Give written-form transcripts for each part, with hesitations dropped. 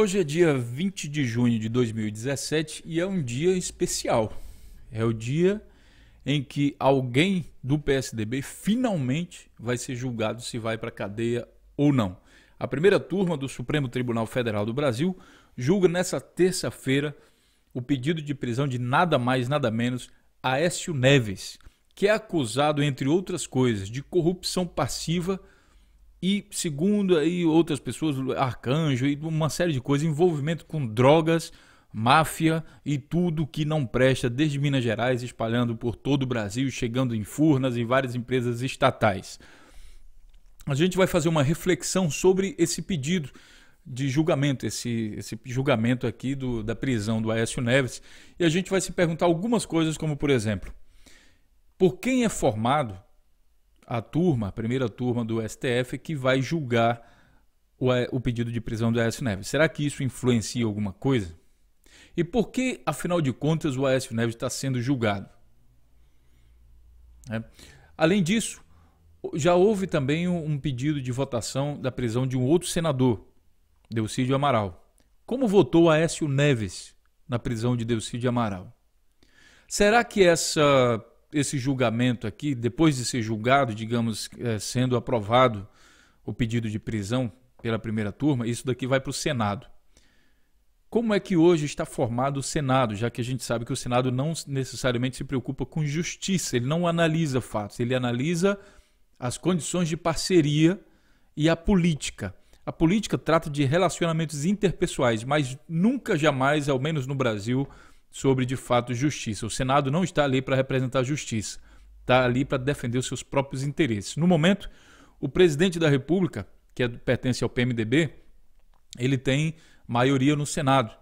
Hoje é dia 20 de junho de 2017 e é um dia especial. É o dia em que alguém do PSDB finalmente vai ser julgado se vai para a cadeia ou não. A primeira turma do Supremo Tribunal Federal do Brasil julga nessa terça-feira o pedido de prisão de nada mais, nada menos Aécio Neves, que é acusado, entre outras coisas, de corrupção passiva e, segundo aí outras pessoas, Arcanjo e uma série de coisas, envolvimento com drogas, máfia e tudo que não presta, desde Minas Gerais, espalhando por todo o Brasil, chegando em Furnas e várias empresas estatais. A gente vai fazer uma reflexão sobre esse pedido de julgamento, esse julgamento aqui da prisão do Aécio Neves, e a gente vai se perguntar algumas coisas, como por exemplo, por quem é formado a primeira turma do STF que vai julgar o pedido de prisão do Aécio Neves? Será que isso influencia alguma coisa? E por que, afinal de contas, o Aécio Neves está sendo julgado? Além disso, já houve também um pedido de votação da prisão de um outro senador, Delcídio Amaral. Como votou Aécio Neves na prisão de Delcídio Amaral? Será que esse julgamento aqui, depois de ser julgado, digamos, sendo aprovado o pedido de prisão pela primeira turma, isso daqui vai para o Senado? Como é que hoje está formado o Senado, já que a gente sabe que o Senado não necessariamente se preocupa com justiça, ele não analisa fatos, ele analisa as condições de parceria e a política. A política trata de relacionamentos interpessoais, mas nunca, jamais, ao menos no Brasil, sobre, de fato, justiça. O Senado não está ali para representar a justiça, está ali para defender os seus próprios interesses. No momento, o presidente da República, que pertence ao PMDB, ele tem maioria no Senado.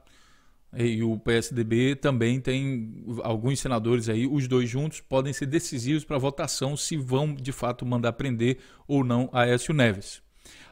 E o PSDB também tem alguns senadores aí, os dois juntos podem ser decisivos para a votação se vão, de fato, mandar prender ou não Aécio Neves.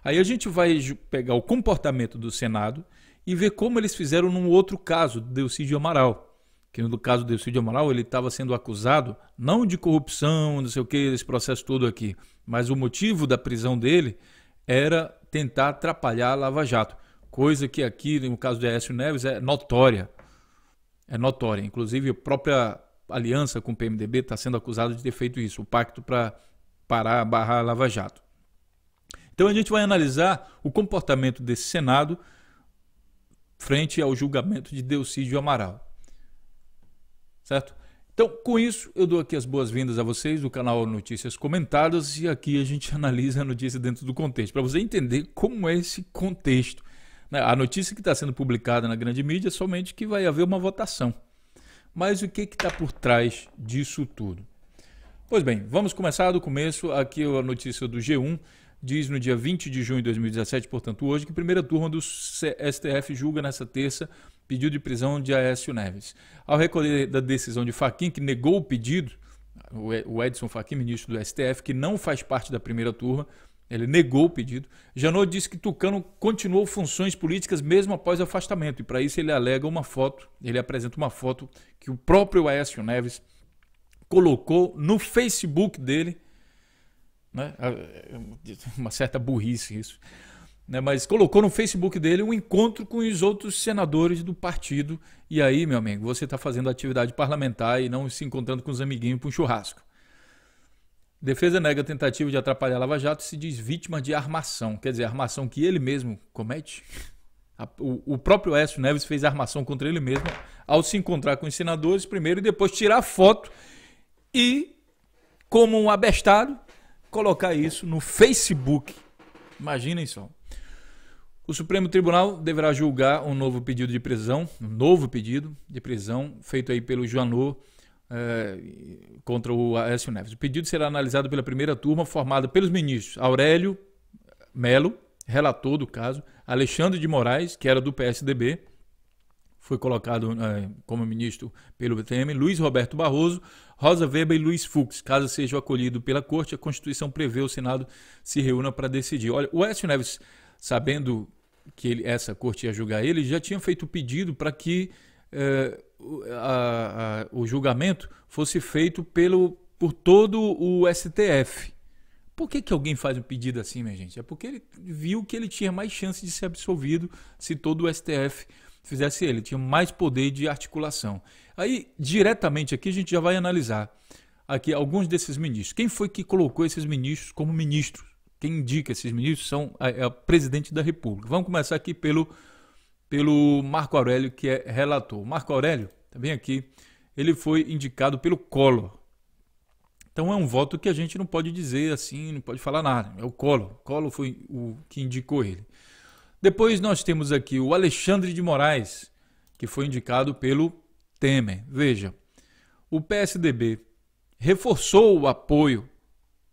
Aí a gente vai pegar o comportamento do Senado e ver como eles fizeram num outro caso, do Delcídio Amaral. Que no caso do Delcídio Amaral, ele estava sendo acusado não de corrupção, não sei o que, esse processo todo aqui, mas o motivo da prisão dele era tentar atrapalhar a Lava Jato. Coisa que aqui, no caso de Aécio Neves, é notória. É notória. Inclusive, a própria aliança com o PMDB está sendo acusada de ter feito isso, o pacto para barrar a Lava Jato. Então a gente vai analisar o comportamento desse Senado frente ao julgamento de Delcídio Amaral. Certo? Então, com isso, eu dou aqui as boas-vindas a vocês do canal Notícias Comentadas e aqui a gente analisa a notícia dentro do contexto, para você entender como é esse contexto. A notícia que está sendo publicada na grande mídia é somente que vai haver uma votação. Mas o que está por trás disso tudo? Pois bem, vamos começar do começo. Aqui a notícia do G1 diz no dia 20 de junho de 2017, portanto hoje, que a primeira turma do STF julga nessa terça pedido de prisão de Aécio Neves. Ao recolher da decisão de Fachin, que negou o pedido, o Edson Fachin, ministro do STF, que não faz parte da primeira turma, ele negou o pedido. Janot disse que Tucano continuou funções políticas mesmo após o afastamento, e para isso ele alega uma foto, ele apresenta uma foto que o próprio Aécio Neves colocou no Facebook dele, né? Uma certa burrice isso, né? Mas colocou no Facebook dele um encontro com os outros senadores do partido, e aí, meu amigo, você está fazendo atividade parlamentar e não se encontrando com os amiguinhos para um churrasco. Defesa nega a tentativa de atrapalhar a Lava Jato e se diz vítima de armação. Quer dizer, armação que ele mesmo comete? O próprio Aécio Neves fez armação contra ele mesmo ao se encontrar com os senadores primeiro e depois tirar foto e, como um abestado, colocar isso no Facebook. Imaginem só. O Supremo Tribunal deverá julgar um novo pedido de prisão, feito aí pelo Janot, contra o Aécio Neves. O pedido será analisado pela primeira turma, formada pelos ministros Aurélio Melo, relator do caso, Alexandre de Moraes, que era do PSDB, foi colocado como ministro pelo PTM, Luiz Roberto Barroso, Rosa Weber e Luiz Fux. Caso seja acolhido pela Corte, a Constituição prevê o Senado se reúna para decidir. Olha, o Aécio Neves, sabendo que essa Corte ia julgar ele, já tinha feito o pedido para que o julgamento fosse feito por todo o STF, Por que alguém faz um pedido assim, minha gente? É porque ele viu que ele tinha mais chance de ser absolvido se todo o STF fizesse ele. Tinha mais poder de articulação. Aí, diretamente aqui, a gente já vai analisar aqui alguns desses ministros. Quem foi que colocou esses ministros como ministros? Quem indica esses ministros é o presidente da República. Vamos começar aqui pelo Marco Aurélio, que é relator. O Marco Aurélio, também aqui, ele foi indicado pelo Collor. Então é um voto que a gente não pode dizer assim, não pode falar nada. É o Collor. O Collor foi o que indicou ele. Depois nós temos aqui o Alexandre de Moraes, que foi indicado pelo Temer. Veja, o PSDB reforçou o apoio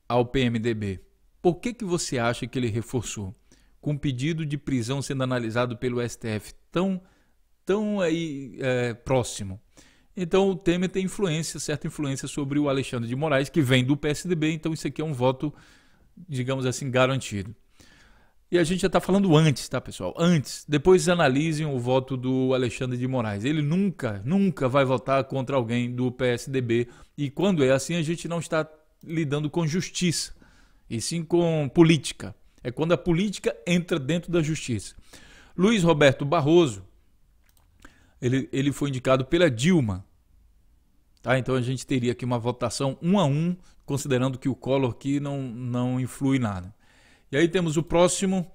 ao PMDB. Por que você acha que ele reforçou? Com o pedido de prisão sendo analisado pelo STF tão aí próximo. Então o Temer tem certa influência sobre o Alexandre de Moraes, que vem do PSDB, então isso aqui é um voto, digamos assim, garantido. E a gente já está falando antes, tá, pessoal? Antes, depois analisem o voto do Alexandre de Moraes. Ele nunca vai votar contra alguém do PSDB, e quando é assim a gente não está lidando com justiça, e sim com política. É quando a política entra dentro da justiça. Luiz Roberto Barroso, ele foi indicado pela Dilma. Tá? Então a gente teria aqui uma votação 1-1, considerando que o Collor aqui não influi nada. E aí temos o próximo,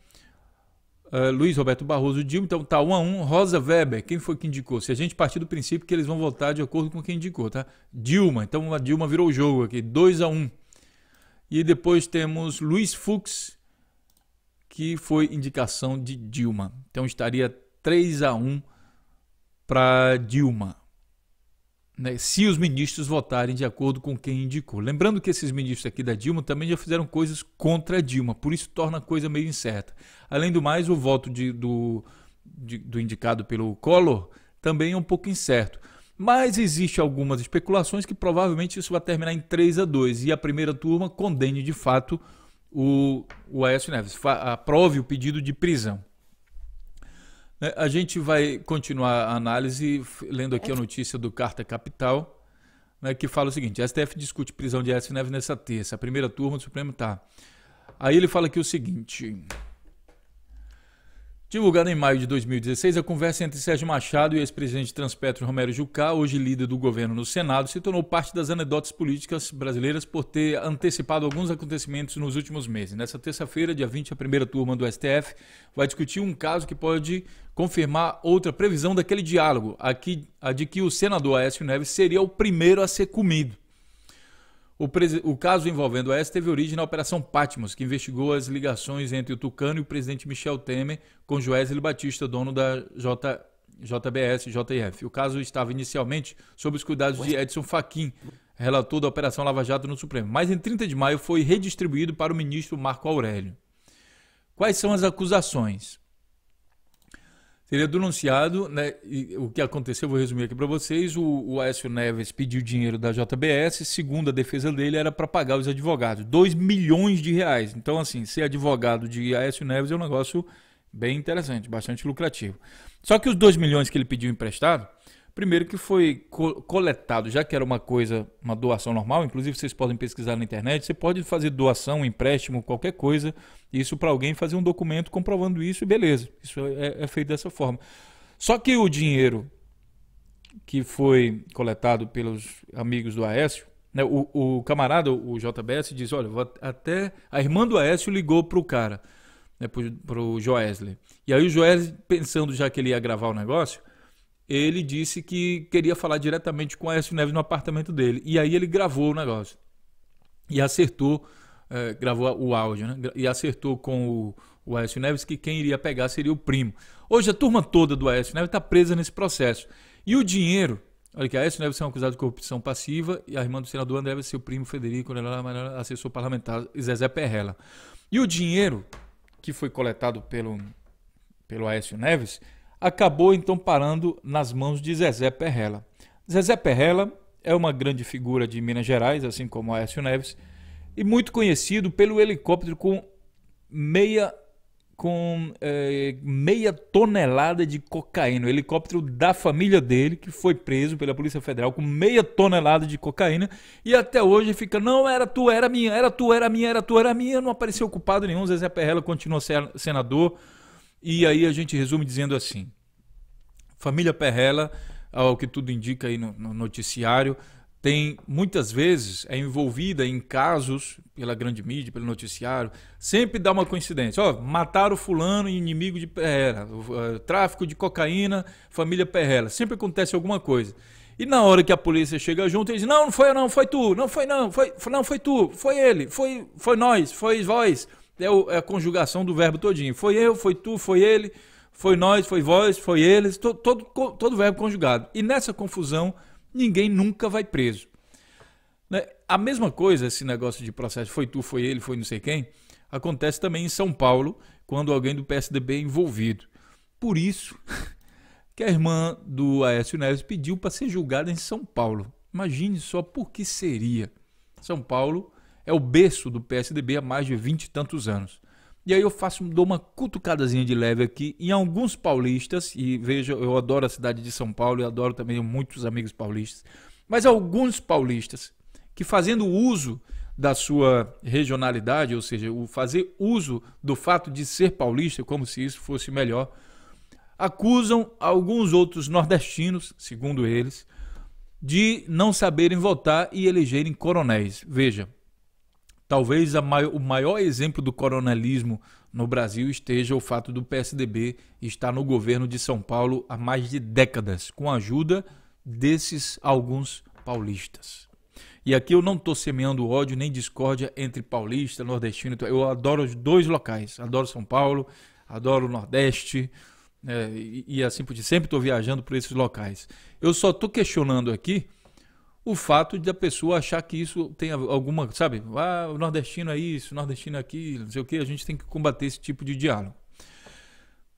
Luiz Roberto Barroso, Dilma. Então tá 1-1. Rosa Weber, quem foi que indicou? Se a gente partir do princípio que eles vão votar de acordo com quem indicou, tá? Dilma. Então a Dilma virou o jogo aqui, 2-1. E depois temos Luiz Fux, que foi indicação de Dilma. Então estaria 3-1 para Dilma, né, se os ministros votarem de acordo com quem indicou. Lembrando que esses ministros aqui da Dilma também já fizeram coisas contra a Dilma, por isso torna a coisa meio incerta. Além do mais, o voto do indicado pelo Collor também é um pouco incerto. Mas existe algumas especulações que provavelmente isso vai terminar em 3-2 e a primeira turma condene de fato o Aécio Neves, aprove o pedido de prisão. A gente vai continuar a análise lendo aqui a notícia do Carta Capital, né, que fala o seguinte: a STF discute prisão de Aécio Neves nessa terça, a primeira turma do Supremo tá. Aí ele fala aqui o seguinte: divulgada em maio de 2016, a conversa entre Sérgio Machado e o ex-presidente Transpetro Romero Jucá, hoje líder do governo no Senado, se tornou parte das anedotas políticas brasileiras por ter antecipado alguns acontecimentos nos últimos meses. Nessa terça-feira, dia 20, a primeira turma do STF vai discutir um caso que pode confirmar outra previsão daquele diálogo, a de que o senador Aécio Neves seria o primeiro a ser comido. O caso envolvendo o Aécio teve origem na Operação Patmos, que investigou as ligações entre o Tucano e o presidente Michel Temer com Joesley Batista, dono da JBS-JF. O caso estava inicialmente sob os cuidados de Edson Fachin, relator da Operação Lava Jato no Supremo, mas em 30 de maio foi redistribuído para o ministro Marco Aurélio. Quais são as acusações? Seria denunciado, né, e o que aconteceu, vou resumir aqui para vocês, o Aécio Neves pediu dinheiro da JBS, segundo a defesa dele, era para pagar os advogados, 2 milhões de reais. Então, assim, ser advogado de Aécio Neves é um negócio bem interessante, bastante lucrativo. Só que os 2 milhões que ele pediu emprestado, primeiro que foi coletado, já que era uma doação normal, inclusive vocês podem pesquisar na internet, você pode fazer doação, empréstimo, qualquer coisa, isso para alguém fazer um documento comprovando isso e beleza, isso é feito dessa forma. Só que o dinheiro que foi coletado pelos amigos do Aécio, né, o camarada, o JBS, diz, olha, até a irmã do Aécio ligou para o cara, né, para o Joesley. E aí o Joesley, pensando já que ele ia gravar o negócio, ele disse que queria falar diretamente com o Aécio Neves no apartamento dele. E aí ele gravou o negócio. E acertou, gravou o áudio, né? E acertou com o Aécio Neves que quem iria pegar seria o primo. Hoje a turma toda do Aécio Neves está presa nesse processo. E o dinheiro, olha que Aécio Neves é acusado de corrupção passiva e a irmã do senador André vai ser o primo Federico, assessor parlamentar Zezé Perrella. E o dinheiro que foi coletado pelo Aécio Neves acabou então parando nas mãos de Zezé Perrella. Zezé Perrella é uma grande figura de Minas Gerais, assim como Aécio Neves, e muito conhecido pelo helicóptero com meia com meia tonelada de cocaína. O helicóptero da família dele, que foi preso pela Polícia Federal com meia tonelada de cocaína, e até hoje fica, não, era tu, era minha, era tu, era minha, era tu, era minha, não apareceu culpado nenhum, Zezé Perrella continua senador, e aí a gente resume dizendo assim, família Perrella, ao que tudo indica aí no noticiário, tem muitas vezes é envolvida em casos pela grande mídia, pelo noticiário, sempre dá uma coincidência. Ó, mataram fulano, inimigo de Perrella, tráfico de cocaína, família Perrella. Sempre acontece alguma coisa. E na hora que a polícia chega junto, eles dizem, não, não foi eu não, foi tu, não foi não, foi tu, foi ele, foi nós, foi vós. É a conjugação do verbo todinho. Foi eu, foi tu, foi ele, foi nós, foi vós, foi eles, todo verbo conjugado. E nessa confusão, ninguém nunca vai preso. Né? A mesma coisa, esse negócio de processo, foi tu, foi ele, foi não sei quem, acontece também em São Paulo, quando alguém do PSDB é envolvido. Por isso que a irmã do Aécio Neves pediu para ser julgada em São Paulo. Imagine só por que seria. São Paulo é o berço do PSDB há mais de 20 e tantos anos. E aí eu dou uma cutucadazinha de leve aqui em alguns paulistas, e veja, eu adoro a cidade de São Paulo e adoro também muitos amigos paulistas, mas alguns paulistas que fazendo uso da sua regionalidade, ou seja, o fazer uso do fato de ser paulista, como se isso fosse melhor, acusam alguns outros nordestinos, segundo eles, de não saberem votar e elegerem coronéis. Veja, talvez o maior exemplo do coronelismo no Brasil esteja o fato do PSDB estar no governo de São Paulo há mais de décadas, com a ajuda desses alguns paulistas. E aqui eu não estou semeando ódio nem discórdia entre paulista, nordestino. Eu adoro os dois locais. Adoro São Paulo, adoro o Nordeste, e assim por diante. Sempre estou viajando por esses locais. Eu só estou questionando aqui o fato de a pessoa achar que isso tem alguma, sabe? Ah, o nordestino é isso, o nordestino é aquilo, não sei o que. A gente tem que combater esse tipo de diálogo.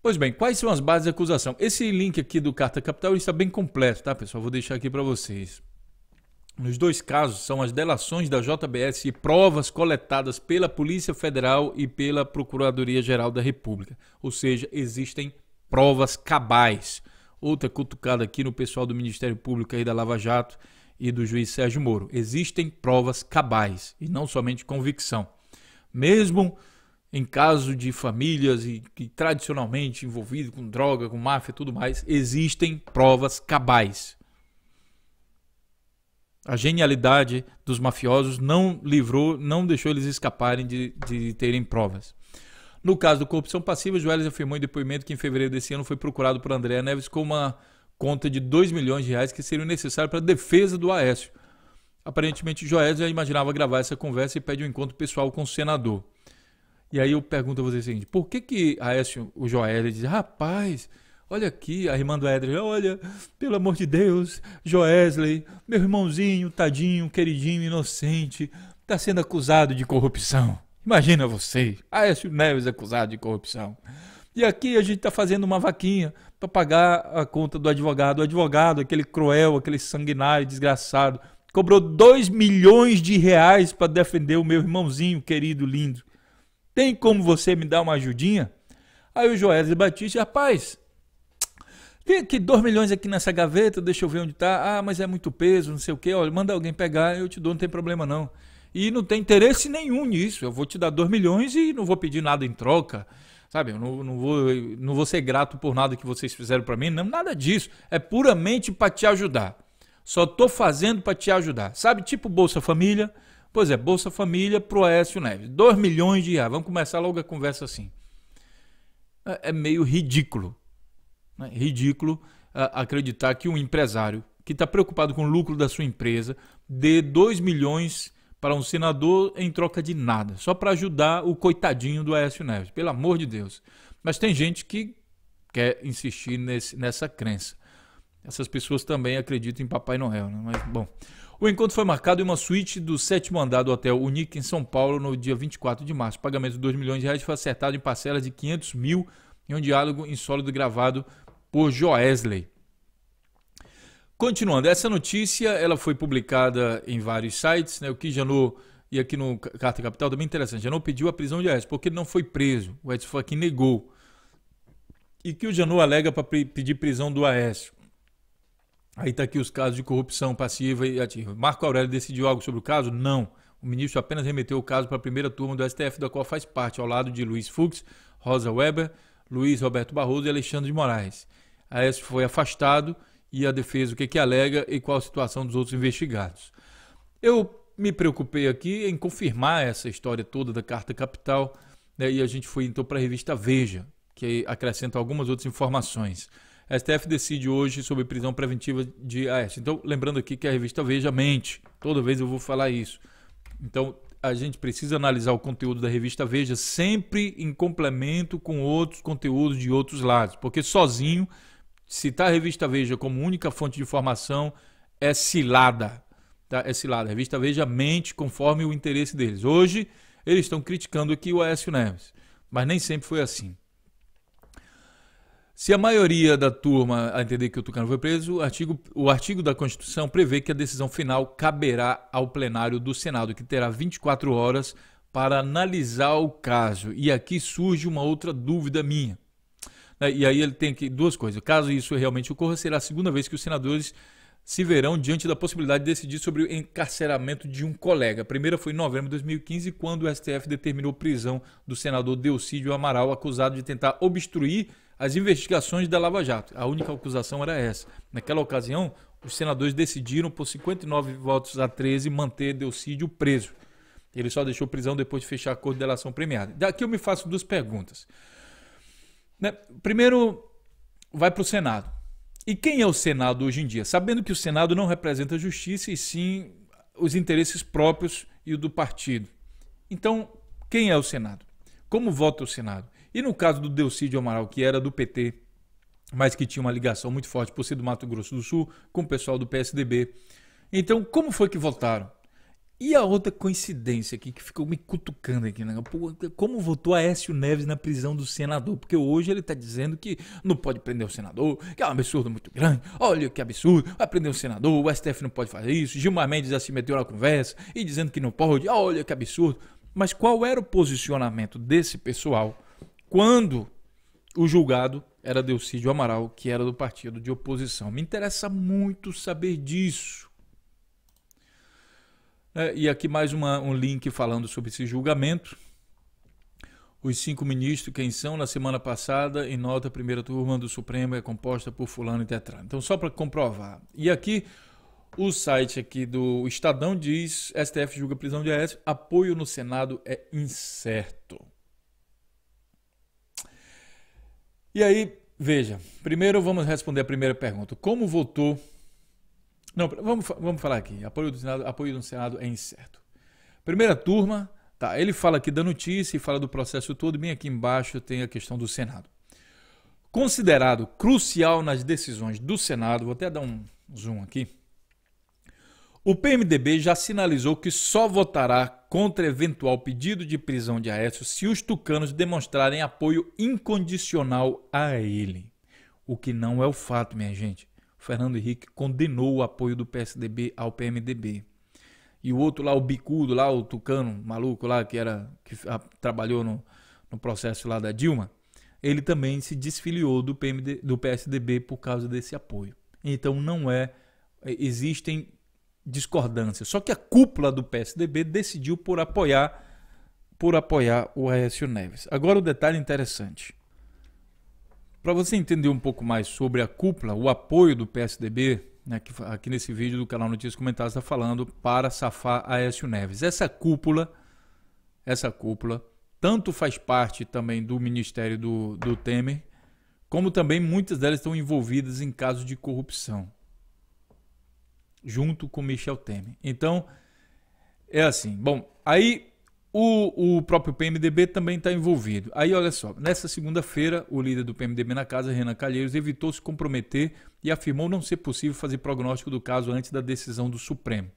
Pois bem, quais são as bases de acusação? Esse link aqui do Carta Capital está bem completo, tá, pessoal? Vou deixar aqui para vocês. Nos dois casos, são as delações da JBS e provas coletadas pela Polícia Federal e pela Procuradoria-Geral da República. Ou seja, existem provas cabais. Outra cutucada aqui no pessoal do Ministério Público aí da Lava Jato e do juiz Sérgio Moro. Existem provas cabais e não somente convicção. Mesmo em caso de famílias que tradicionalmente envolvidas com droga, com máfia e tudo mais, existem provas cabais. A genialidade dos mafiosos não deixou eles escaparem de terem provas. No caso da corrupção passiva, Joelis afirmou em depoimento que em fevereiro desse ano foi procurado por Andréa Neves com uma conta de R$2 milhões que seriam necessários para a defesa do Aécio. Aparentemente, Joelis já imaginava gravar essa conversa e pede um encontro pessoal com o senador. E aí eu pergunto a você o seguinte, por que Aécio, o Joelis, diz, rapaz, olha aqui, a irmã do Éder, olha, pelo amor de Deus, Joesley, meu irmãozinho, tadinho, queridinho, inocente, está sendo acusado de corrupção. Imagina você, Aécio Neves acusado de corrupção. E aqui a gente está fazendo uma vaquinha para pagar a conta do advogado. O advogado, aquele cruel, aquele sanguinário, desgraçado, cobrou R$2 milhões para defender o meu irmãozinho querido, lindo. Tem como você me dar uma ajudinha? Aí o Joesley Batista, rapaz, tem aqui 2 milhões aqui nessa gaveta, deixa eu ver onde está. Ah, mas é muito peso, não sei o quê. Olha, manda alguém pegar, eu te dou, não tem problema não. E não tem interesse nenhum nisso. Eu vou te dar 2 milhões e não vou pedir nada em troca. Sabe, eu não vou ser grato por nada que vocês fizeram para mim, não, nada disso. É puramente para te ajudar. Só tô fazendo para te ajudar. Sabe, tipo Bolsa Família? Pois é, Bolsa Família pro Aécio Neves. 2 milhões. Vamos começar logo a conversa assim. É meio ridículo. Né? Ridículo acreditar que um empresário que está preocupado com o lucro da sua empresa dê 2 milhões para um senador em troca de nada, só para ajudar o coitadinho do Aécio Neves, pelo amor de Deus. Mas tem gente que quer insistir nessa crença. Essas pessoas também acreditam em Papai Noel, né? Mas, bom. O encontro foi marcado em uma suíte do 7º andar do Hotel Unique, em São Paulo, no dia 24 de março. O pagamento de R$2 milhões foi acertado em parcelas de 500 mil em um diálogo insólito gravado por Joesley. Continuando, essa notícia ela foi publicada em vários sites, né? O Kijanô e aqui no Carta Capital também interessante, já não pediu a prisão de Aécio, porque ele não foi preso. O Edson Fachin negou. E que o Janot alega para pedir prisão do Aécio. Aí está aqui os casos de corrupção passiva e ativa. Marco Aurélio decidiu algo sobre o caso? Não. O ministro apenas remeteu o caso para a primeira turma do STF, da qual faz parte, ao lado de Luiz Fux, Rosa Weber, Luiz Roberto Barroso e Alexandre de Moraes. Aécio foi afastado e a defesa o que alega e qual a situação dos outros investigados. Eu me preocupei aqui em confirmar essa história toda da Carta Capital, né, e a gente foi então para a revista Veja, que acrescenta algumas outras informações. A STF decide hoje sobre prisão preventiva de Aécio. Então, lembrando aqui que a revista Veja mente. Toda vez eu vou falar isso. Então, a gente precisa analisar o conteúdo da revista Veja sempre em complemento com outros conteúdos de outros lados. Porque sozinho, citar a revista Veja como única fonte de informação é cilada. Tá? É cilada. A revista Veja mente conforme o interesse deles. Hoje, eles estão criticando aqui o Aécio Neves. Mas nem sempre foi assim. Se a maioria da turma a entender que o Tucano foi preso, o artigo da Constituição prevê que a decisão final caberá ao plenário do Senado, que terá 24 horas para analisar o caso. E aqui surge uma outra dúvida minha. E aí ele tem aqui duas coisas. Caso isso realmente ocorra, será a segunda vez que os senadores se verão diante da possibilidade de decidir sobre o encarceramento de um colega. A primeira foi em novembro de 2015, quando o STF determinou prisão do senador Delcídio Amaral, acusado de tentar obstruir as investigações da Lava Jato. A única acusação era essa. Naquela ocasião, os senadores decidiram, por 59 votos a 13, manter Delcídio preso. Ele só deixou prisão depois de fechar a acordo de delação premiada. Daqui eu me faço duas perguntas. Primeiro, vai para o Senado. E quem é o Senado hoje em dia? Sabendo que o Senado não representa a justiça e sim os interesses próprios e o do partido. Então, quem é o Senado? Como vota o Senado? E no caso do Delcídio Amaral, que era do PT, mas que tinha uma ligação muito forte por ser do Mato Grosso do Sul, com o pessoal do PSDB. Então, como foi que votaram? E a outra coincidência aqui, que ficou me cutucando aqui, né? Como votou Aécio Neves na prisão do senador? Porque hoje ele está dizendo que não pode prender o senador, que é um absurdo muito grande. Olha que absurdo, vai prender o senador, o STF não pode fazer isso. Gilmar Mendes já se meteu na conversa e dizendo que não pode. Olha que absurdo. Mas qual era o posicionamento desse pessoal quando o julgado era Delcídio Amaral, que era do partido de oposição? Me interessa muito saber disso. E aqui mais um link falando sobre esse julgamento. Os 5 ministros, quem são? Na semana passada, em nota, a primeira turma do Supremo é composta por fulano e tetrano. Então, só para comprovar. E aqui, o site aqui do Estadão diz: STF julga prisão de Aécio, apoio no Senado é incerto. E aí, veja, primeiro vamos responder a primeira pergunta. Como votou? Não, vamos falar aqui. Apoio do Senado é incerto. Primeira turma, tá, ele fala aqui da notícia e fala do processo todo. Bem aqui embaixo tem a questão do Senado. Considerado crucial nas decisões do Senado, vou até dar um zoom aqui. O PMDB já sinalizou que só votará contra eventual pedido de prisão de Aécio se os tucanos demonstrarem apoio incondicional a ele. O que não é o fato, minha gente. O Fernando Henrique condenou o apoio do PSDB ao PMDB. E o outro lá, o bicudo lá, o tucano maluco lá, que trabalhou no processo lá da Dilma, ele também se desfiliou do PSDB por causa desse apoio. Então existem discordâncias. Só que a cúpula do PSDB decidiu por apoiar o Aécio Neves. Agora o detalhe interessante. Para você entender um pouco mais sobre a cúpula, o apoio do PSDB, né, que aqui nesse vídeo do canal Notícias Comentadas está falando para safar Aécio Neves. Essa cúpula tanto faz parte também do Ministério do Temer, como também muitas delas estão envolvidas em casos de corrupção, junto com Michel Temer. Então, é assim. Bom, aí o próprio PMDB também está envolvido. Aí, olha só, nessa segunda-feira, o líder do PMDB na casa, Renan Calheiros, evitou se comprometer e afirmou não ser possível fazer prognóstico do caso antes da decisão do Supremo.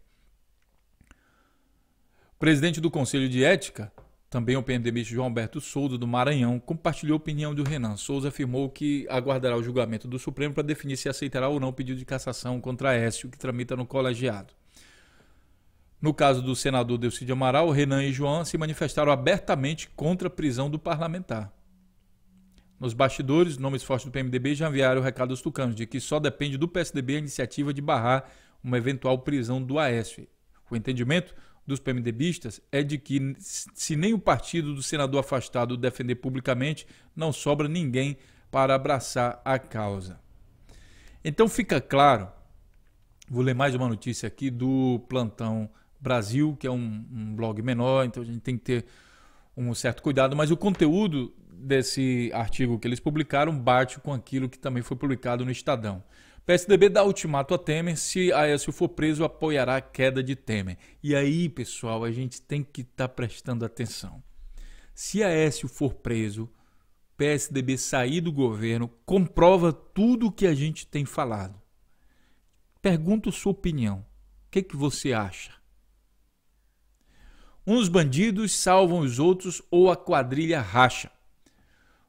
O presidente do Conselho de Ética, também o PMDBista João Alberto Souza, do Maranhão, compartilhou a opinião do Renan. Souza afirmou que aguardará o julgamento do Supremo para definir se aceitará ou não o pedido de cassação contra Aécio, que tramita no colegiado. No caso do senador Delcídio Amaral, Renan e João se manifestaram abertamente contra a prisão do parlamentar. Nos bastidores, nomes fortes do PMDB já enviaram o recado aos tucanos de que só depende do PSDB a iniciativa de barrar uma eventual prisão do Aécio. O entendimento dos PMDBistas é de que, se nem o partido do senador afastado o defender publicamente, não sobra ninguém para abraçar a causa. Então fica claro, vou ler mais uma notícia aqui do Plantão Brasil, que é um blog menor, então a gente tem que ter um certo cuidado, mas o conteúdo desse artigo que eles publicaram bate com aquilo que também foi publicado no Estadão. O PSDB dá ultimato a Temer: se Aécio for preso, apoiará a queda de Temer. E aí, pessoal, a gente tem que estar prestando atenção. Se Aécio for preso, PSDB sair do governo, comprova tudo o que a gente tem falado. Pergunto sua opinião. O que você acha? Uns bandidos salvam os outros ou a quadrilha racha?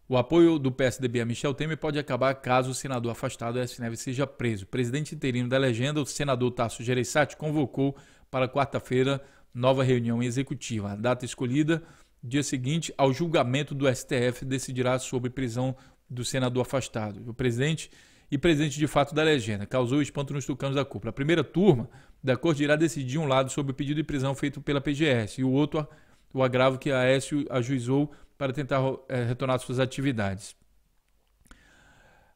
O apoio do PSDB a Michel Temer pode acabar caso o senador afastado Aécio Neves seja preso. O presidente interino da legenda, o senador Tasso Gereissati, convocou para quarta-feira nova reunião executiva. A data escolhida, dia seguinte ao julgamento do STF, decidirá sobre prisão do senador afastado. O presidente de fato da legenda causou espanto nos tucanos da cúpula. A primeira turma da corte irá decidir um lado sobre o pedido de prisão feito pela PGS e o outro o agravo que Aécio ajuizou para tentar retornar às suas atividades.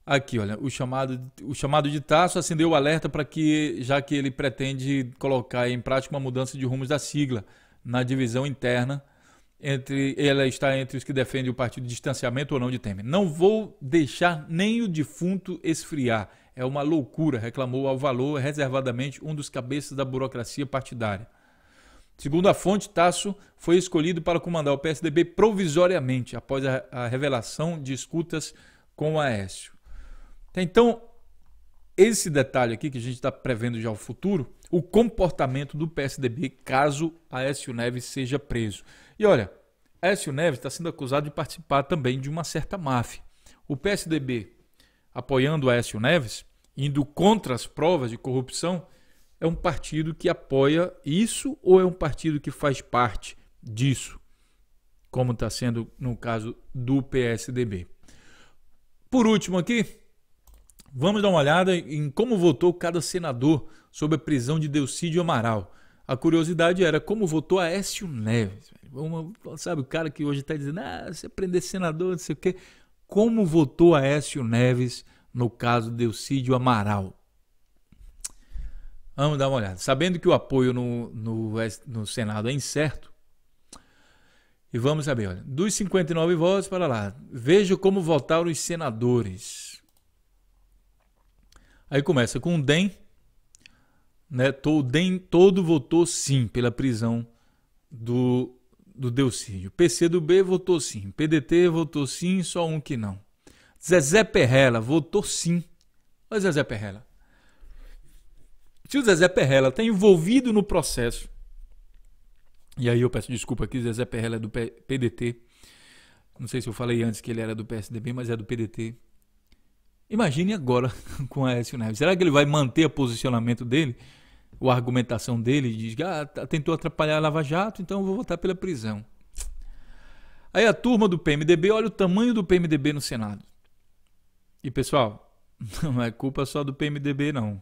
Aqui, olha, o chamado de Tasso acendeu o alerta para que, já que ele pretende colocar em prática uma mudança de rumos da sigla na divisão interna, ela está entre os que defendem o partido de distanciamento ou não de Temer. Não vou deixar nem o defunto esfriar. É uma loucura, reclamou ao Valor reservadamente um dos cabeças da burocracia partidária. Segundo a fonte, Tasso foi escolhido para comandar o PSDB provisoriamente, após a revelação de escutas com o Aécio. Então, esse detalhe aqui, que a gente está prevendo já o futuro, o comportamento do PSDB caso Aécio Neves seja preso. E olha, Aécio Neves está sendo acusado de participar também de uma certa máfia. O PSDB, apoiando Aécio Neves, indo contra as provas de corrupção, é um partido que apoia isso ou é um partido que faz parte disso, como está sendo no caso do PSDB? Por último aqui, vamos dar uma olhada em como votou cada senador sobre a prisão de Delcídio Amaral. A curiosidade era como votou Aécio Neves. Sabe, o cara que hoje está dizendo, você prender senador, não sei o quê. Como votou Aécio Neves no caso de Delcídio Amaral? Vamos dar uma olhada. Sabendo que o apoio no Senado é incerto, e vamos saber, olha, dos 59 votos, para lá, veja como votaram os senadores. Aí começa com o DEM, né? O DEM todo votou sim pela prisão do Delcídio. PCdoB votou sim, PDT votou sim, só um que não. Zezé Perrella votou sim. Olha Zezé Perrella. Se o Zezé Perrella está envolvido no processo, e aí eu peço desculpa aqui, Zezé Perrella é do PDT, não sei se eu falei antes que ele era do PSDB, mas é do PDT. Imagine agora com Aécio Neves. Será que ele vai manter o posicionamento dele, a argumentação dele, diz que tentou atrapalhar a Lava Jato, então eu vou votar pela prisão. Aí a turma do PMDB, olha o tamanho do PMDB no Senado. E pessoal, não é culpa só do PMDB não.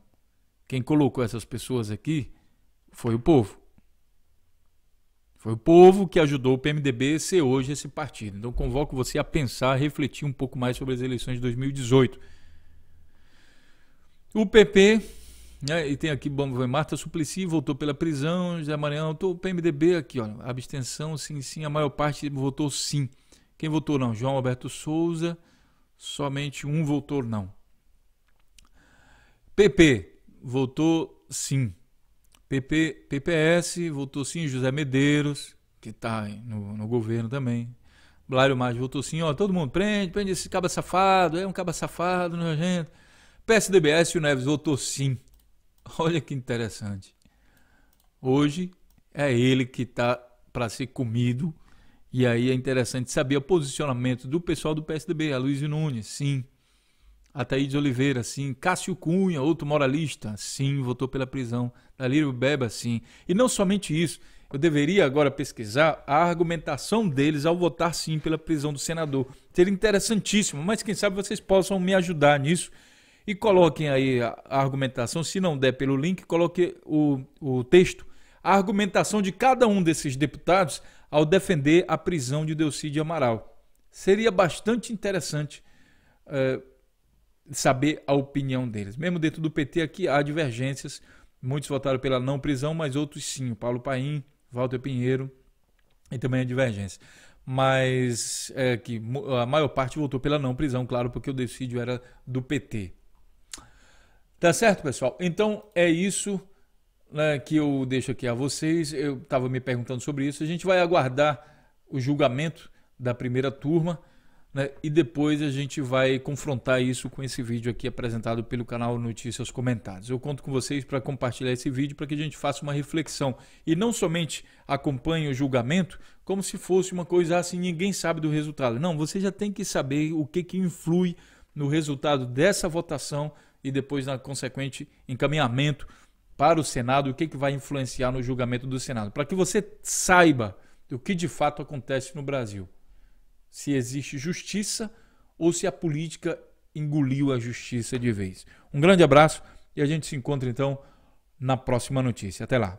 Quem colocou essas pessoas aqui foi o povo. Foi o povo que ajudou o PMDB a ser hoje esse partido. Então convoco você a pensar, a refletir um pouco mais sobre as eleições de 2018. O PP, né, e tem aqui Marta Suplicy, votou pela prisão, José Maranhão, o PMDB aqui, ó, abstenção, sim, a maior parte votou sim. Quem votou não? João Alberto Souza, somente um votou não. PP votou sim. PPS votou sim, José Medeiros, que está no governo também. Blário Maggi votou sim, ó, todo mundo prende esse caba safado, é um caba safado, nojento. PSDB, Aécio Neves votou sim. Olha que interessante. Hoje é ele que está para ser comido, e aí é interessante saber o posicionamento do pessoal do PSDB. A Luiz Nunes, sim. Ataíde Oliveira, sim. Cássio Cunha, outro moralista, sim, votou pela prisão. Dalírio Beba, sim. E não somente isso, eu deveria agora pesquisar a argumentação deles ao votar sim pela prisão do senador. Seria interessantíssimo, mas quem sabe vocês possam me ajudar nisso. E coloquem aí a argumentação, se não der pelo link, coloque o texto, a argumentação de cada um desses deputados ao defender a prisão de Delcy Amaral. Seria bastante interessante saber a opinião deles. Mesmo dentro do PT aqui há divergências, muitos votaram pela não prisão, mas outros sim, o Paulo Paim, Walter Pinheiro, e também a divergência. Mas que a maior parte votou pela não prisão, claro, porque o decídio era do PT. Tá certo, pessoal? Então é isso, né, que eu deixo aqui a vocês. Eu estava me perguntando sobre isso. A gente vai aguardar o julgamento da primeira turma, né, e depois a gente vai confrontar isso com esse vídeo aqui apresentado pelo canal Notícias Comentadas. Eu conto com vocês para compartilhar esse vídeo para que a gente faça uma reflexão e não somente acompanhe o julgamento como se fosse uma coisa assim, ninguém sabe do resultado. Não, você já tem que saber o que influi no resultado dessa votação e depois na consequente encaminhamento para o Senado, o que vai influenciar no julgamento do Senado, para que você saiba o que de fato acontece no Brasil. Se existe justiça ou se a política engoliu a justiça de vez. Um grande abraço e a gente se encontra então na próxima notícia. Até lá.